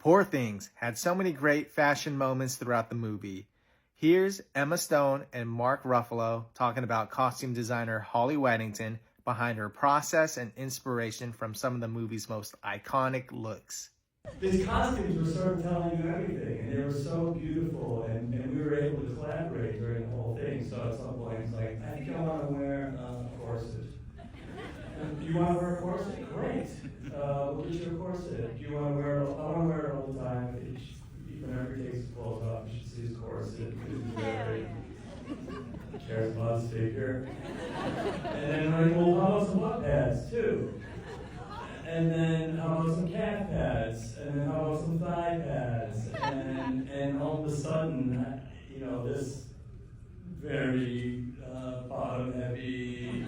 Poor Things had so many great fashion moments throughout the movie. Here's Emma Stone and Mark Ruffalo talking about costume designer Holly Weddington behind her process and inspiration from some of the movie's most iconic looks. These costumes were sort of telling you everything, and they were so beautiful, and we were able to collaborate during the whole thing. So at some point, it's like, I think I want to wear a corset. You want to wear a corset? Great. We'll get you a corset. Do you want to wear it? I want to wear it all the time. Whenever he takes his clothes off, you should see his corset. He cares about his figure. And then like, well, how about some butt pads too? And then how about some calf pads? And then how about some thigh pads? And all of a sudden, you know, this very bottom-heavy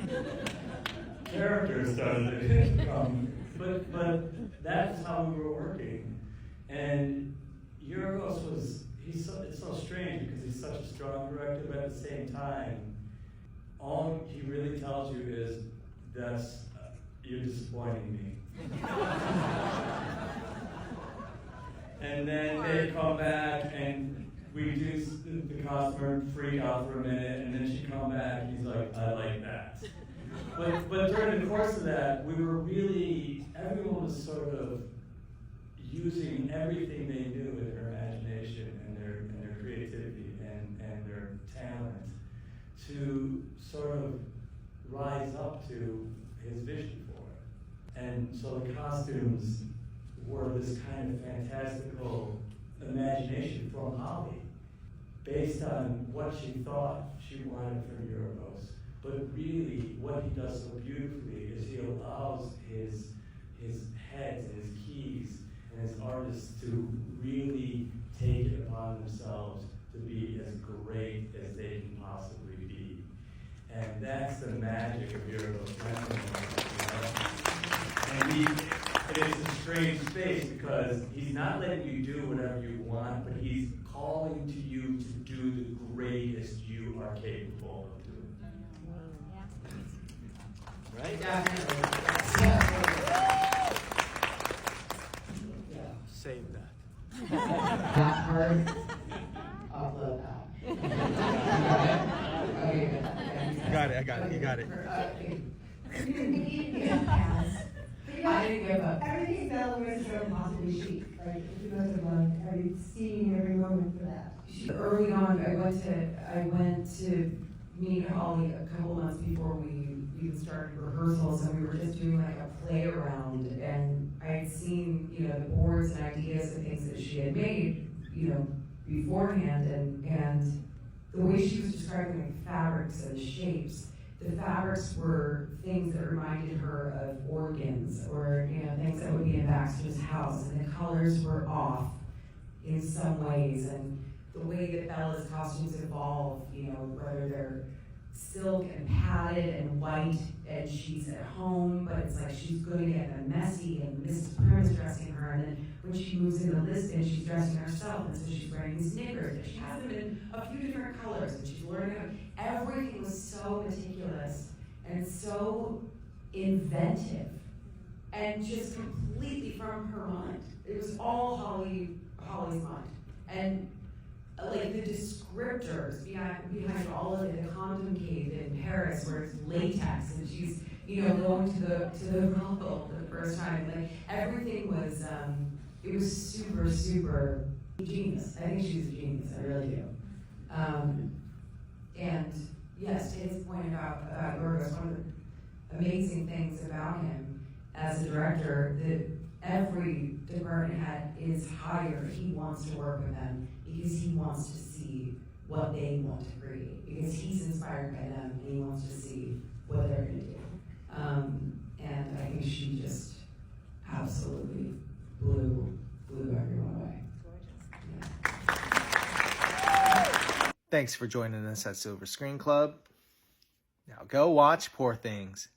character started to come. But that's how we were working. And Yorgos it's so strange because he's such a strong director, but at the same time, all he really tells you is, you're disappointing me. And then they come back and we do the customer freak out for a minute, and then she come back and he's like, I like that. But during the course of that, we were really, everyone was sort of using everything they knew with their imagination and their creativity and their talent to sort of rise up to his vision for it. And so the costumes were this kind of fantastical imagination from Holly, based on what she thought she wanted from Yorgos. But really, what he does so beautifully is he allows his heads and his keys and his artists to really take it upon themselves to be as great as they can possibly be. And that's the magic of Yorgos. And it's a strange space because he's not letting you do whatever you want, but he's calling to you to do the greatest you are capable of doing. Right? Yeah. Save that. That part, upload that. Okay, good. You got it, you got it. I didn't give up. Everything Bella was so possibly chic. Like, she must have loved every scene, every moment for that. Early on, I went to meet Holly a couple months before we even started rehearsals, and we were just doing like a play around, and I had seen, you know, the boards and ideas and things that she had made, you know, beforehand, and the way she was describing the fabrics and the shapes, the fabrics were things that reminded her of organs or, you know, things that would be in Baxter's house, and the colors were off in some ways, and the way that Bella's costumes evolve, you know, whether they're silk and padded and white and she's at home, but it's like she's going to get them messy, and Mrs. Prim is dressing her, and then when she moves into Lisbon, she's dressing herself, and so she's wearing these knickers, and she has them in a few different colors, and she's learning how, everything was so meticulous and so inventive and just completely from her mind. It was all Holly's mind. And like the descriptors behind all of it, the condom cave in Paris where it's latex and she's, you know, going to the Ruffalo for the first time. Like everything was, it was super, super genius. I think she's a genius, I really do. And yes, to his point about Yorgos, one of the amazing things about him as a director that every department head is hired, he wants to work with them because he wants to see what they want to create, because he's inspired by them and he wants to see what they're going to do. And I think she just absolutely blew everyone away. Thanks for joining us at Silver Screen Club. Now go watch Poor Things.